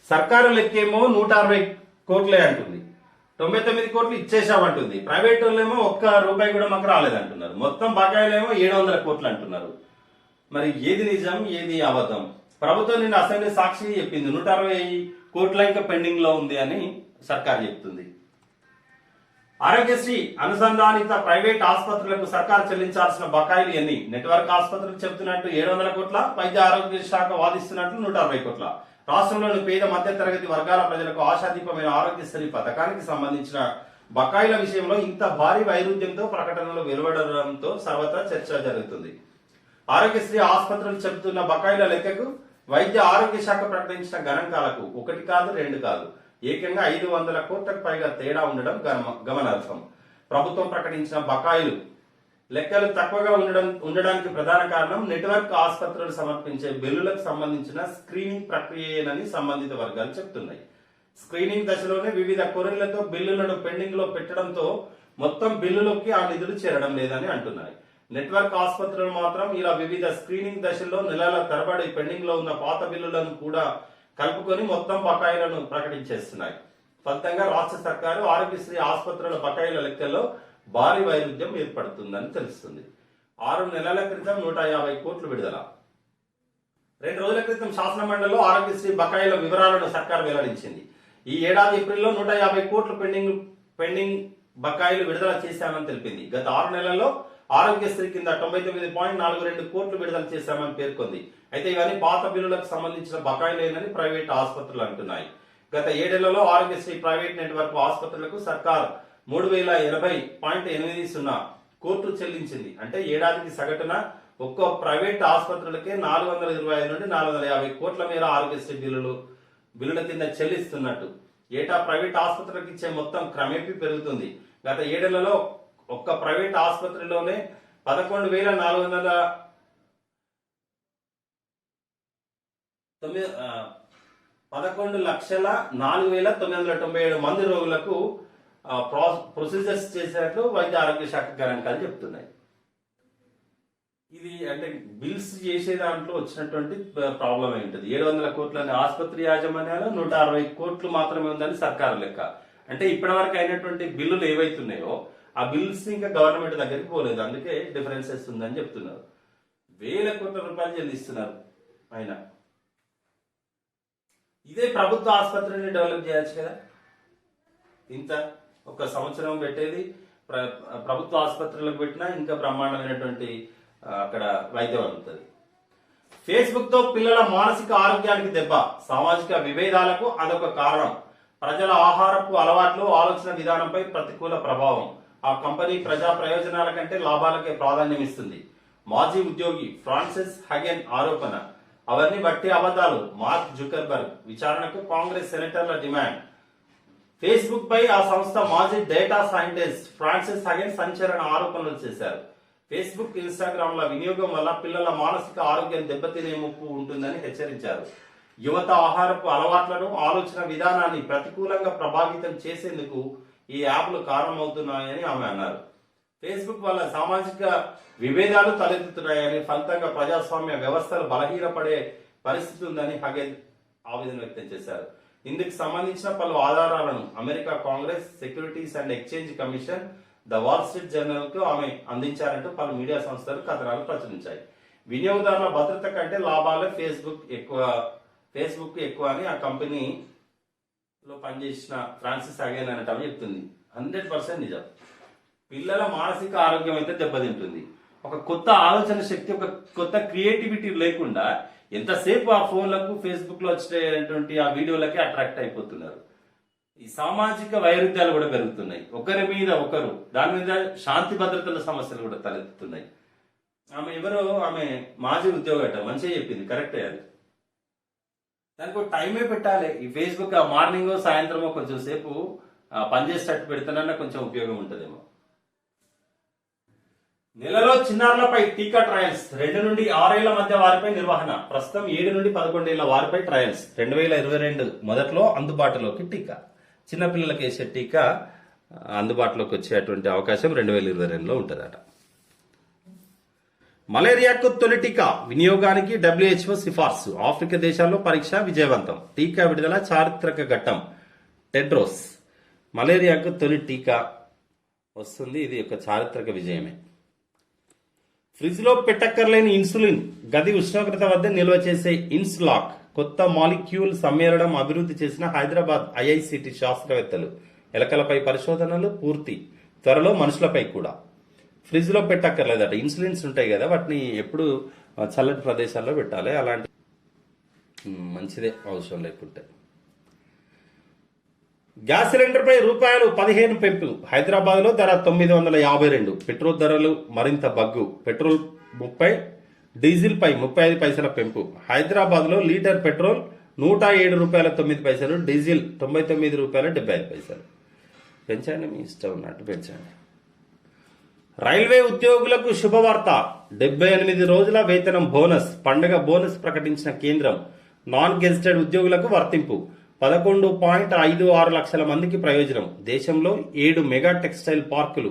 సర్కారు లెక్కేమో 160 కోట్లే అంటుంది. 99 కోట్లు ఇచ్చేశామంటుంది. ప్రైవేట్ వాళ్ళేమో ఒక్క రూపాయి కూడా మాకు రాలేదంటున్నారు. మొత్తం బకాయిలేమో 700 కోట్లు అంటున్నారు. మరి ఏది నిజం, ఏది అబద్ధం? ప్రభుత్వం నిన్న అసెంబ్లీ సాక్షి చెప్పింది 160 కోట్ల ఇంకా పెండింగ్ లో ఉంది అని సర్కార్ చెప్తుంది. ఆరోగ్యశ్రీ అనుసంధానిత ప్రైవేట్ ఆసుపత్రులకు సర్కార్ చెల్లించాల్సిన బకాయిలు ఎన్ని? నెట్వర్క్ ఆసుపత్రులు చెబుతున్నట్టు 700 కోట్ల, వైద్య ఆరోగ్య శాఖ వాదిస్తున్నట్లు 160 కోట్ల. రాష్ట్రంలోని పేద మధ్య తరగతి వర్గాల ప్రజలకు ఆశాదీపమైన ఆరోగ్యశ్రీ పథకానికి సంబంధించిన బకాయిల విషయంలో ఇంత భారీ వైరుధ్యంతో ప్రకటనలు వెలువడడంతో సర్వత్రా చర్చ జరుగుతుంది. ఆరోగ్యశ్రీ ఆసుపత్రులు చెబుతున్న బకాయిల లెక్కకు వైద్య ఆరోగ్య శాఖ ప్రకటించిన గణాంకాలకు 1 కాదు 2 కాదు ఏకంగా 500 కోట్లకు పైగా తేడా ఉండడం గమనార్హం. ప్రభుత్వం ప్రకటించిన బకాయిలు లెక్కలు తక్కువగా ఉండడానికి ప్రధాన కారణం నెట్వర్క్ ఆసుపత్రులు సమర్పించే బిల్లులకు సంబంధించిన స్క్రీనింగ్ ప్రక్రియనని సంబంధిత వర్గాలు చెప్తున్నాయి. స్క్రీనింగ్ దశలోనే వివిధ కొరీలతో బిల్లులను పెండింగ్ లో పెట్టడంతో మొత్తం బిల్లులోకి ఆ నిధులు చేరడం లేదని అంటున్నాయి. నెట్వర్క్ ఆసుపత్రులు మాత్రం ఇలా వివిధ స్క్రీనింగ్ దశల్లో నెలల తరబడి పెండింగ్ లో ఉన్న పాత బిల్లులను కూడా కలుపుకొని మొత్తం బకాయిలను ప్రకటించేస్తున్నాయి. ఫలితంగా రాష్ట్ర సర్కారు ఆరోగ్యశ్రీ ఆసుపత్రుల బకాయిల లెక్కల్లో భారీ వైరుధ్యం ఏర్పడుతుందని తెలుస్తుంది. 6 నెలల క్రితం 150 కోట్లు విడుదల. 2 రోజుల క్రితం శాసన మండలిలో ఆరోగ్యశ్రీ బకాయిల వివరాలను సర్కారు వెల్లడించింది. ఈ ఏడాది ఏప్రిల్లో 150 కోట్లు పెండింగ్ బకాయిలు విడుదల చేశామని తెలిపింది. గత 6 నెలల్లో ఆరోగ్యశ్రీ కింద 99.42 కోట్లు విడుదల చేశామని పేర్కొంది. అయితే ఇవన్నీ పాత బిల్లులకు సంబంధించిన బకాయిలేనని ప్రైవేట్ ఆసుపత్రులు అంటున్నాయి. గత 7 ఏళ్లలో ఆరోగ్యశ్రీ ప్రైవేట్ నెట్వర్క్ ఆసుపత్రులకు సర్కార్ 3080.80 కోట్లు చెల్లించింది. అంటే ఏడాదికి సగటున ఒక్కో ప్రైవేట్ ఆసుపత్రులకే 425 నుండి 450 కోట్ల మేర ఆరోగ్యశ్రీ బిల్లుల కింద చెల్లిస్తున్నట్టు. ఏటా ప్రైవేట్ ఆసుపత్రులకు ఇచ్చే మొత్తం క్రమేపీ పెరుగుతుంది. గత 7 ఏళ్లలో ఒక్క ప్రైవేట్ ఆసుపత్రిలోనే 11,04,997 మంది రోగులకు ప్రొసీజర్స్ చేసినట్లు వైద్య ఆరోగ్య శాఖ గణాంకాలు చెప్తున్నాయి. ఇది అంటే బిల్స్ చేసే దాంట్లో వచ్చినటువంటి ప్రాబ్లం ఏంటిది? 700 కోట్లని ఆసుపత్రి యాజమాన్యాలు 160 కోట్లు మాత్రమే ఉందని సర్కారు లెక్క. అంటే ఇప్పటి వరకు అయినటువంటి బిల్లులు ఏవైతున్నాయో ఆ బిల్స్ ఇంకా గవర్నమెంట్ దగ్గరికి పోలేదు, అందుకే డిఫరెన్సెస్ ఉందని చెప్తున్నారు. 1000 కోట్ల రూపాయలు చెల్లిస్తున్నారు. ఆయన ఇదే ప్రభుత్వ ఆసుపత్రిని డెవలప్ చేయొచ్చు కదా. ఇంత ఒక సంవత్సరం పెట్టేది ప్రభుత్వ ఆసుపత్రులకు పెట్టినా ఇంకా బ్రహ్మాండమైనటువంటి అక్కడ వైద్యం అందుతుంది. ఫేస్బుక్ తో పిల్లల మానసిక ఆరోగ్యానికి దెబ్బ, సామాజిక విభేదాలకు అదొక కారణం. ప్రజల ఆహారపు అలవాట్లు, ఆలోచన విధానంపై ప్రతికూల ప్రభావం. ఆ కంపెనీ ప్రజా ప్రయోజనాల కంటే లాభాలకే ప్రాధాన్యం ఇస్తుంది. మాజీ ఉద్యోగి ఫ్రాన్సిస్ హగెన్ ఆరోపణ. అవన్నీ బట్టి అబద్ధాలు. మార్క్ జుకర్బర్గ్ విచారణకు కాంగ్రెస్ సెనేటర్ల డిమాండ్. ఫేస్బుక్ పై ఆ సంస్థ మాజీ డేటా సైంటిస్ట్ ఫ్రాన్సిస్ హగెన్ సంచలన ఆరోపణలు చేశారు. ఫేస్బుక్, ఇన్స్టాగ్రామ్ ల వినియోగం వల్ల పిల్లల మానసిక ఆరోగ్యం దెబ్బతినే ముప్పు ఉంటుందని హెచ్చరించారు. యువత ఆహారపు అలవాట్లను, ఆలోచన విధానాన్ని ప్రతికూలంగా ప్రభావితం చేసేందుకు ఈ యాప్లు కారణమవుతున్నాయని ఆమె అన్నారు. ఫేస్బుక్ వల్ల సామాజిక విభేదాలు తలెత్తుతున్నాయని, ఫలితంగా ప్రజాస్వామ్య వ్యవస్థలు బలహీనపడే పరిస్థితి ఉందని హగెన్ ఆవేదన వ్యక్తం చేశారు. ఇందుకు సంబంధించిన పలు ఆధారాలను America Congress, securities and exchange commission, the wall street journal కు ఆమె అందించారంటూ పలు మీడియా సంస్థలు కథనాలు ప్రచురించాయి. వినియోగదారుల భద్రత కంటే లాభాలే ఫేస్బుక్ ఎక్కువ అని ఆ కంపెనీలో పనిచేసిన ఫ్రాన్సిస్ హగెన్ అనటం చెప్తుంది. 100% నిజం. పిల్లల మానసిక ఆరోగ్యం అయితే దెబ్బతింటుంది. ఒక కొత్త ఆలోచన శక్తి, ఒక కొత్త క్రియేటివిటీ లేకుండా ఎంతసేపు ఆ ఫోన్లకు, ఫేస్బుక్ లో వచ్చేటువంటి ఆ వీడియోలకి అట్రాక్ట్ అయిపోతున్నారు. ఈ సామాజిక వైరుధ్యాలు కూడా పెరుగుతున్నాయి. ఒకరి మీద ఒకరు, దాని మీద శాంతి భద్రతల సమస్యలు కూడా తలెత్తుతున్నాయి. ఆమె మాజీ ఉద్యోగట, మంచిగా చెప్పింది, కరెక్టే. అది దానికి ఒక టైమే పెట్టాలి. ఈ ఫేస్బుక్ మార్నింగ్ సాయంత్రమో కొంచెం సేపు పనిచేసేటట్టు పెడతానన్నా కొంచెం ఉపయోగం ఉంటుందేమో. నెలలో చిన్నారులపై టీకా ట్రయల్స్. 2 నుండి 6 ఏళ్ల మధ్య వారిపై నిర్వహణ. ప్రస్తుతం 7 నుండి 11 ఏళ్ల వారిపై ట్రయల్స్. 2022 మొదట్లో అందుబాటులోకి టీకా. చిన్నపిల్లలకు వేసే టీకా అందుబాటులోకి వచ్చేటువంటి అవకాశం 2022లో ఉంటుందట. మలేరియాకు తొలి టీకా వినియోగానికి WHO సిఫార్సు. ఆఫ్రికా దేశాల్లో పరీక్ష విజయవంతం. టీకా విడుదల చారిత్రక ఘట్టం. టెడ్రోస్. మలేరియాకు తొలి టీకా వస్తుంది. ఇది ఒక చారిత్రక విజయమే. ఫ్రిడ్జ్ లో పెట్టక్కర్లేని ఇన్సులిన్, గది ఉష్ణోగ్రత వద్ద నిల్వ చేసే ఇన్సులాక్ కొత్త మాలిక్యూల్ సమ్మేళనం అభివృద్ధి చేసిన హైదరాబాద్ IICT శాస్త్రవేత్తలు. ఎలకలపై పరిశోధనలు పూర్తి, త్వరలో మనుషులపై కూడా. ఫ్రిడ్జ్ లో పెట్టక్కర్లేదట. ఇన్సులిన్స్ ఉంటాయి కదా, వాటిని ఎప్పుడు చల్లటి ప్రదేశాల్లో పెట్టాలి. అలాంటి మంచిదే, అవసరం లేకుంటే. గ్యాస్ సిలిండర్ పై ₹15 పెంపు. హైదరాబాద్ లో ధర 952. పెట్రోల్ ధరలు మరింత బగ్గు. పెట్రోల్ 30, డీజిల్ పై 35 పైసల పెంపు. హైదరాబాద్ లో లీటర్ పెట్రోల్ ₹107.09, డీజిల్ ₹99.75. పెంచండి, మీ ఇష్టం ఉన్నట్టు పెంచండి. రైల్వే ఉద్యోగులకు శుభవార్త. 78 రోజుల వేతనం బోనస్. పండగ బోనస్ ప్రకటించిన కేంద్రం. నాన్ గెజిటెడ్ ఉద్యోగులకు వర్తింపు. 11.56 లక్షల మందికి ప్రయోజనం. దేశంలో 7 మెగా టెక్స్టైల్ పార్కులు.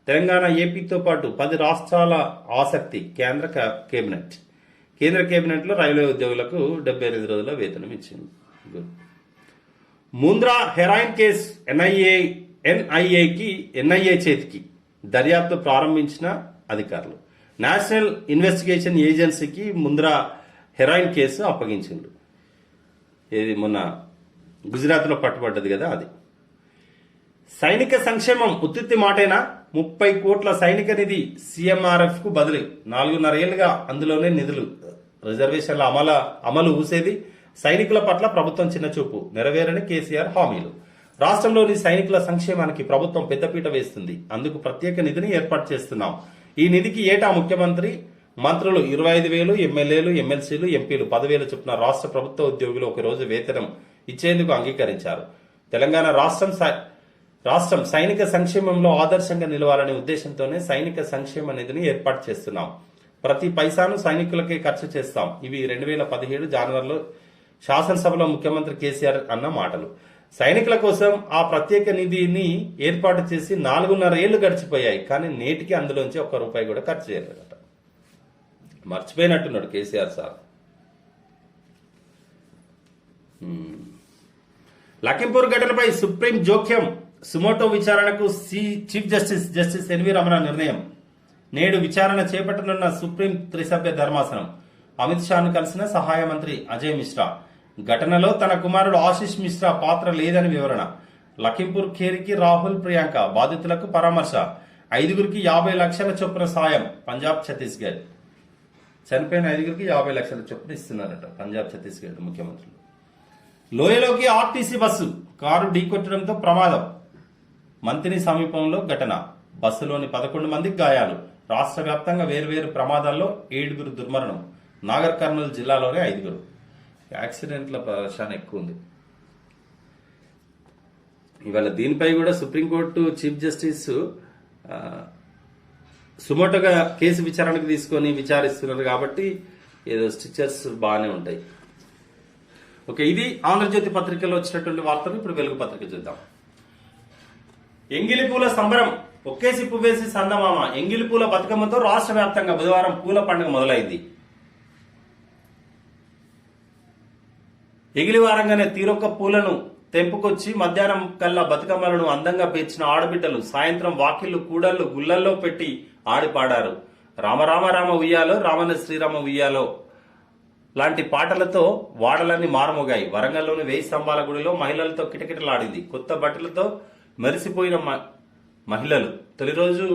తెలంగాణ, ఏపీతో పాటు 10 రాష్ట్రాల ఆసక్తి. కేబినెట్ కేబినెట్లో రైల్వే ఉద్యోగులకు 78 రోజుల వేతనం ఇచ్చింది. ముంద్రా హెరాయిన్ కేసు ఎన్ఐఏ చేతికి. దర్యాప్తు ప్రారంభించిన అధికారులు. నేషనల్ ఇన్వెస్టిగేషన్ ఏజెన్సీకి ముంద్రా హెరాయిన్ కేసు అప్పగించిండ్రు. ఏది మొన్న గుజరాత్లో పట్టుబడ్డది కదా అది. సైనిక సంక్షేమం ఉత్తిత్తి మాటేనా? 30 కోట్ల సైనిక నిధి CMRF కు బదిలీ. 4.5 ఏళ్లుగా అందులోనే నిధులు. రిజర్వేషన్ల అమలు ఊసేది. సైనికుల పట్ల ప్రభుత్వం చిన్నచూపు. నెరవేరని కేసీఆర్ హామీలు. రాష్ట్రంలోని సైనికుల సంక్షేమానికి ప్రభుత్వం పెద్దపీట వేస్తుంది. అందుకు ప్రత్యేక నిధిని ఏర్పాటు చేస్తున్నాం. ఈ నిధికి ఏటా ముఖ్యమంత్రి, మంత్రులు 25,000, ఎమ్మెల్యేలు, ఎమ్మెల్సీలు, ఎంపీలు 10,000 చొప్పున రాష్ట్ర ప్రభుత్వ ఉద్యోగులు ఒక రోజు వేతనం ఇచ్చేందుకు అంగీకరించారు. తెలంగాణ రాష్ట్రం సైనిక సంక్షేమంలో ఆదర్శంగా నిలవాలనే ఉద్దేశంతోనే సైనిక సంక్షేమ నిధిని ఏర్పాటు చేస్తున్నాం. ప్రతి పైసాను సైనికులకే ఖర్చు చేస్తాం. ఇవి 2017 జనవరిలో శాసనసభలో ముఖ్యమంత్రి కేసీఆర్ అన్న మాటలు. సైనికుల కోసం ఆ ప్రత్యేక నిధిని ఏర్పాటు చేసి 4.5 ఏళ్లు గడిచిపోయాయి. కానీ నేటికి అందులోంచి ₹1 కూడా ఖర్చు చేయలేదట. మర్చిపోయినట్టున్నాడు కేసీఆర్ సార్. లఖింపూర్ ఘటనపై సుప్రీం జోక్యం. సుమోటో విచారణకు చీఫ్ జస్టిస్ ఎన్వి రమణ నిర్ణయం. నేడు విచారణ చేపట్టనున్న సుప్రీం త్రిసభ్య ధర్మాసనం అమిత్ షాను కలిసిన సహాయ మంత్రి అజయ్ మిశ్రా. ఘటనలో తన కుమారుడు ఆశిష్ మిశ్రా పాత్ర లేదని వివరణ. లఖింపూర్ ఖేరికి రాహుల్, ప్రియాంక. బాధితులకు పరామర్శ. 5గురికి 50 లక్షల చొప్పున సాయం. పంజాబ్, ఛత్తీస్గఢ్. చనిపోయిన 5గురికి 50 లక్షల చొప్పున ఇస్తున్నారట పంజాబ్, ఛత్తీస్గఢ్ ముఖ్యమంత్రులు. లోయలోకి ఆర్టీసీ బస్సు. కారు ఢీకొట్టడంతో ప్రమాదం. మంతిని సమీపంలో ఘటన. బస్సులోని 11 మందికి గాయాలు. రాష్ట్ర వ్యాప్తంగా వేర్వేరు ప్రమాదాల్లో 7గురు దుర్మరణం. నాగర్ కర్నూలు జిల్లాలోనే 5గురు. యాక్సిడెంట్ల పరిశాన ఎక్కువ ఉంది. ఇవాళ దీనిపై కూడా సుప్రీంకోర్టు చీఫ్ జస్టిస్ సుమోటోగా కేసు విచారణకు తీసుకొని విచారిస్తున్నారు కాబట్టి ఏదో స్టిచర్స్ బాగానే ఉంటాయి. ఓకే, ఇది ఆంధ్రజ్యోతి పత్రికలో వచ్చినటువంటి వార్తలు. ఇప్పుడు వెలుగు పత్రిక చూద్దాం. ఎంగిలి పూల సంబరం. ఒక్కేసి పువ్వేసి సందమామ. ఎంగిలి పూల బతుకమ్మతో రాష్ట్ర వ్యాప్తంగా బుధవారం పూల పండుగ మొదలైంది. ఎగిలివారంగానే తీరొక్క పూలను తెంపుకొచ్చి మధ్యాహ్నం కల్లా బతుకమ్మలను అందంగా పేర్చిన ఆడబిడ్డలు సాయంత్రం వాకిళ్లు, కూడళ్లు, గుళ్లల్లో పెట్టి ఆడిపాడారు. రామ రామ రామ ఉయ్యాలో, రామన శ్రీరామ ఉయ్యాలో లాంటి పాటలతో వాడలన్నీ మారుమోగాయి. వరంగల్లోని 1000 స్తంభాల గుడిలో మహిళలతో కిటకిటలాడింది. కొత్త బట్టలతో మెరిసిపోయిన మహిళలు తొలి రోజు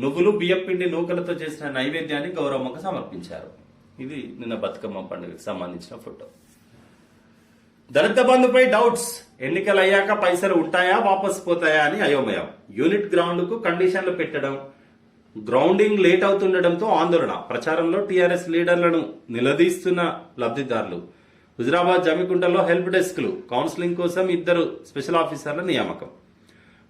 నువ్వులు, బియ్యపిండి, నూకలతో చేసిన నైవేద్యాన్ని గౌరమ్మకు సమర్పించారు. ఇది నిన్న బతుకమ్మ పండుగకు సంబంధించిన ఫోటో. దళిత బంధుపై డౌట్స్. ఎన్నికలు అయ్యాక పైసలు ఉంటాయా, వాపసు పోతాయా అని అయోమయం. యూనిట్ గ్రౌండ్కు కండిషన్లు పెట్టడం, గ్రౌండింగ్ లేట్ అవుతుండటంతో ఆందోళన. ప్రచారంలో టీఆర్ఎస్ లీడర్లను నిలదీస్తున్న లబ్ధిదారులు. హుజరాబాద్, జమికుంటలో హెల్ప్ డెస్క్లు. కౌన్సిలింగ్ కోసం 2 స్పెషల్ ఆఫీసర్ల నియామకం.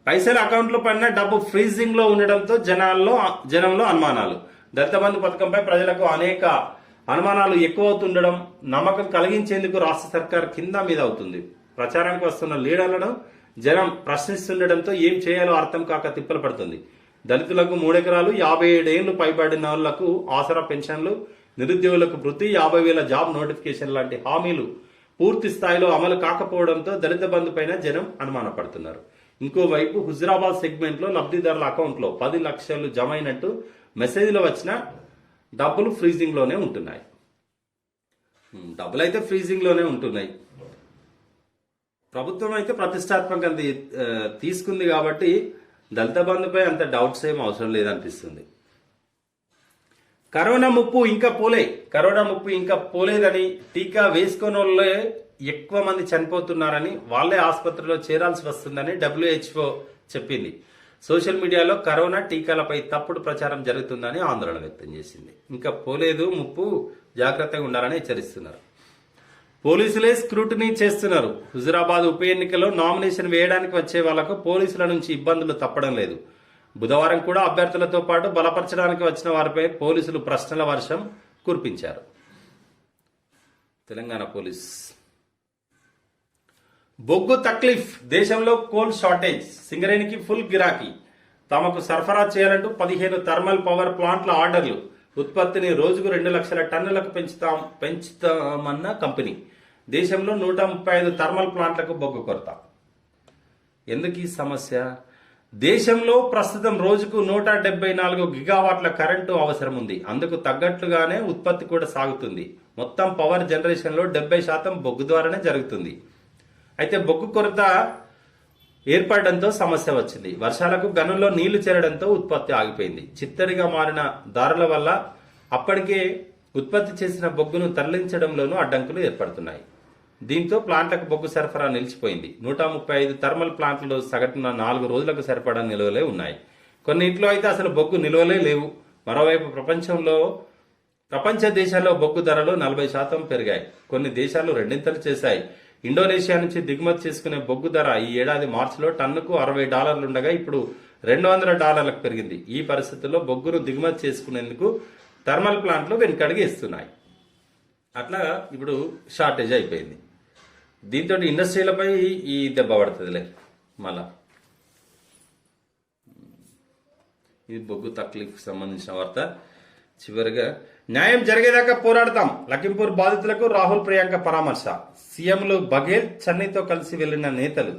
పైసలు అకౌంట్లో పడిన డబ్బు ఫ్రీజింగ్ లో ఉండడంతో జనంలో అనుమానాలు. దళిత బంధు పథకంపై ప్రజలకు అనేక అనుమానాలు ఎక్కువ అవుతుండడం నమ్మకం కలిగించేందుకు రాష్ట్ర సర్కార్ కింద మీద అవుతుంది. ప్రచారానికి వస్తున్న లీడర్లను జనం ప్రశ్నిస్తుండటంతో ఏం చేయాలో అర్థం కాక తిప్పలు పడుతుంది. దళితులకు 3 ఎకరాలు, 57 ఏళ్లు పైబడిన వాళ్లకు ఆసరా పెన్షన్లు, నిరుద్యోగులకు వృత్తి, 50,000 జాబ్ నోటిఫికేషన్ లాంటి హామీలు పూర్తి స్థాయిలో అమలు కాకపోవడంతో దళిత బంధు పైన జనం అనుమానపడుతున్నారు. ఇంకోవైపు హుజరాబాద్ సెగ్మెంట్ లో లబ్ధిదారుల అకౌంట్ లో 10 లక్షలు జమ అయినట్టు మెసేజ్లో వచ్చిన డబ్బులు ఫ్రీజింగ్ లోనే ఉంటున్నాయి. డబ్బులైతే ఫ్రీజింగ్ లోనే ఉంటున్నాయి. ప్రభుత్వం అయితే ప్రతిష్టాత్మకంగా తీసుకుంది కాబట్టి దళిత బంధుపై అంత డౌట్స్ ఏం అవసరం లేదనిపిస్తుంది. కరోనా ముప్పు ఇంకా పోలేదని, టీకా వేసుకున్న వాళ్ళే ఎక్కువ మంది చనిపోతున్నారని, వాళ్లే ఆసుపత్రిలో చేరాల్సి వస్తుందని WHO చెప్పింది. సోషల్ మీడియాలో కరోనా టీకాలపై తప్పుడు ప్రచారం జరుగుతుందని ఆందోళన వ్యక్తం చేసింది. ఇంకా పోలేదు ముప్పు, జాగ్రత్తగా ఉండాలని హెచ్చరిస్తున్నారు. పోలీసులే స్క్రూటినీ చేస్తున్నారు. హుజురాబాద్ ఉప ఎన్నికలో నామినేషన్ వేయడానికి వచ్చే వాళ్లకు పోలీసుల నుంచి ఇబ్బందులు తప్పడం లేదు. బుధవారం కూడా అభ్యర్థులతో పాటు బలపరచడానికి వచ్చిన వారిపై పోలీసులు ప్రశ్నల వర్షం కురిపించారు. తెలంగాణ పోలీస్ బొగ్గు తక్లీఫ్, దేశంలో కోల్ షార్టేజ్, సింగరేణికి ఫుల్ గిరాకీ. తమకు సరఫరా చేయాలంటూ 15 థర్మల్ పవర్ ప్లాంట్ల ఆర్డర్లు. ఉత్పత్తిని రోజుకు 2 లక్షల టన్నులకు పెంచుతామన్న కంపెనీ. దేశంలో 135 థర్మల్ ప్లాంట్లకు బొగ్గు కొరత. ఎందుకు ఈ సమస్య? దేశంలో ప్రస్తుతం రోజుకు 174 గిగావాట్ల కరెంటు అవసరం ఉంది. అందుకు తగ్గట్లుగానే ఉత్పత్తి కూడా సాగుతుంది. మొత్తం పవర్ జనరేషన్ లో 70% బొగ్గు ద్వారానే జరుగుతుంది. అయితే బొగ్గు కొరత ఏర్పడడంతో సమస్య వచ్చింది. వర్షాలకు గనుల్లో నీళ్లు చేరడంతో ఉత్పత్తి ఆగిపోయింది. చిత్తడిగా మారిన దారుల వల్ల అప్పటికే ఉత్పత్తి చేసిన బొగ్గును తరలించడంలోనూ అడ్డంకులు ఏర్పడుతున్నాయి. దీంతో ప్లాంట్లకు బొగ్గు సరఫరా నిలిచిపోయింది. 135 థర్మల్ ప్లాంట్లు సగటున 4 రోజులకు సరిపడా నిల్వలే ఉన్నాయి. కొన్నింట్లో అయితే అసలు బొగ్గు నిల్వలే లేవు. మరోవైపు ప్రపంచ దేశాల్లో బొగ్గు ధరలు 40% పెరిగాయి. కొన్ని దేశాలు రెండింతలు చేశాయి. ఇండోనేషియా నుంచి దిగుమతి చేసుకునే బొగ్గు ధర ఈ ఏడాది మార్చిలో టన్నుకు $60 ఉండగా ఇప్పుడు $200 పెరిగింది. ఈ పరిస్థితుల్లో బొగ్గును దిగుమతి చేసుకునేందుకు థర్మల్ ప్లాంట్లు వెనుకడుగు ఇస్తున్నాయి. అట్లా ఇప్పుడు షార్టేజ్ అయిపోయింది. దీంతో ఇండస్ట్రీలపై ఈ దెబ్బ పడుతుందిలే. మళ్ళా ఇది బొగ్గు తక్లీఫ్ సంబంధించిన వార్త. చివరిగా న్యాయం జరిగేదాకా పోరాడతాం. లఖింపూర్ బాధితులకు రాహుల్ ప్రియాంక పరామర్శ. సీఎంలు బఘేల్, చన్నీతో కలిసి వెళ్లిన నేతలు.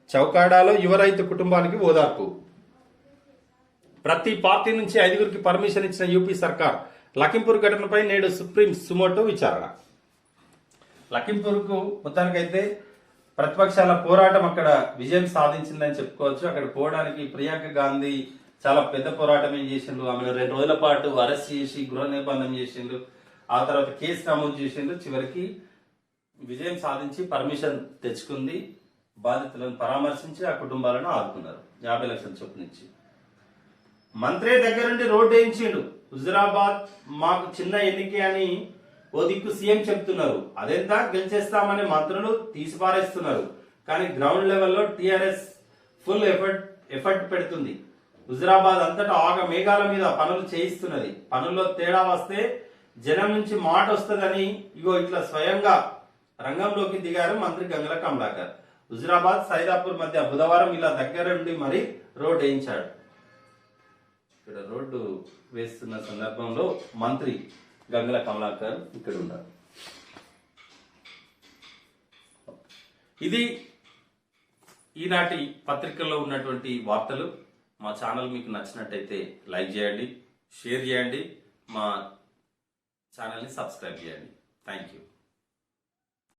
చౌకాడాలో యువ రైతు కుటుంబానికి ఓదార్పు. ప్రతి పార్టీ నుంచి 5గురికి పర్మిషన్ ఇచ్చిన యూపీ సర్కార్. లఖింపూర్ ఘటనపై నేడు సుప్రీం సుమోటో విచారణ. లఖింపూర్కు మొత్తానికైతే ప్రతిపక్షాల పోరాటం అక్కడ విజయం సాధించిందని చెప్పుకోవచ్చు. అక్కడ పోవడానికి ప్రియాంక గాంధీ చాలా పెద్ద పోరాటం ఏం చేసిండ్రు. ఆమెను 2 రోజుల పాటు అరెస్ట్ చేసి గృహ నిర్బంధం చేసిండ్రు. ఆ తర్వాత కేసు నమోదు చేసిండ్రు. చివరికి విజయం సాధించి పర్మిషన్ తెచ్చుకుంది. బాధితులను పరామర్శించి ఆ కుటుంబాలను ఆదుకున్నారు. 50 లక్షల చొప్పునిచ్చి. మంత్రి దగ్గరుండి రోడ్డు వేయించిండు. హుజురాబాద్ మాకు చిన్న ఎన్నిక అని ఓ దిక్కు సీఎం చెప్తున్నారు. అదెంత గెలిచేస్తామని మంత్రులు తీసిపారేస్తున్నారు. కానీ గ్రౌండ్ లెవెల్లో టీఆర్ఎస్ ఫుల్ ఎఫర్ట్ పెడుతుంది. హుజురాబాద్ అంతటా ఆగ మేఘాల మీద పనులు చేయిస్తున్నది. పనుల్లో తేడా వస్తే జనం నుంచి మాట వస్తుందని ఇగో ఇట్లా స్వయంగా రంగంలోకి దిగారు మంత్రి గంగుల కమలాకర్. హుజురాబాద్ సైదాపూర్ మధ్య బుధవారం ఇలా దగ్గరుండి మరి రోడ్డు వేయించాడు. ఇక్కడ రోడ్డు వేస్తున్న సందర్భంలో మంత్రి గంగుల కమలాకర్ ఇక్కడ ఉన్నారు. ఇది ఈనాటి పత్రికల్లో ఉన్నటువంటి వార్తలు. మా ఛానల్ మీకు నచ్చినట్టయితే లైక్ చేయండి, షేర్ చేయండి, మా ఛానల్ని సబ్స్క్రైబ్ చేయండి. Thank you.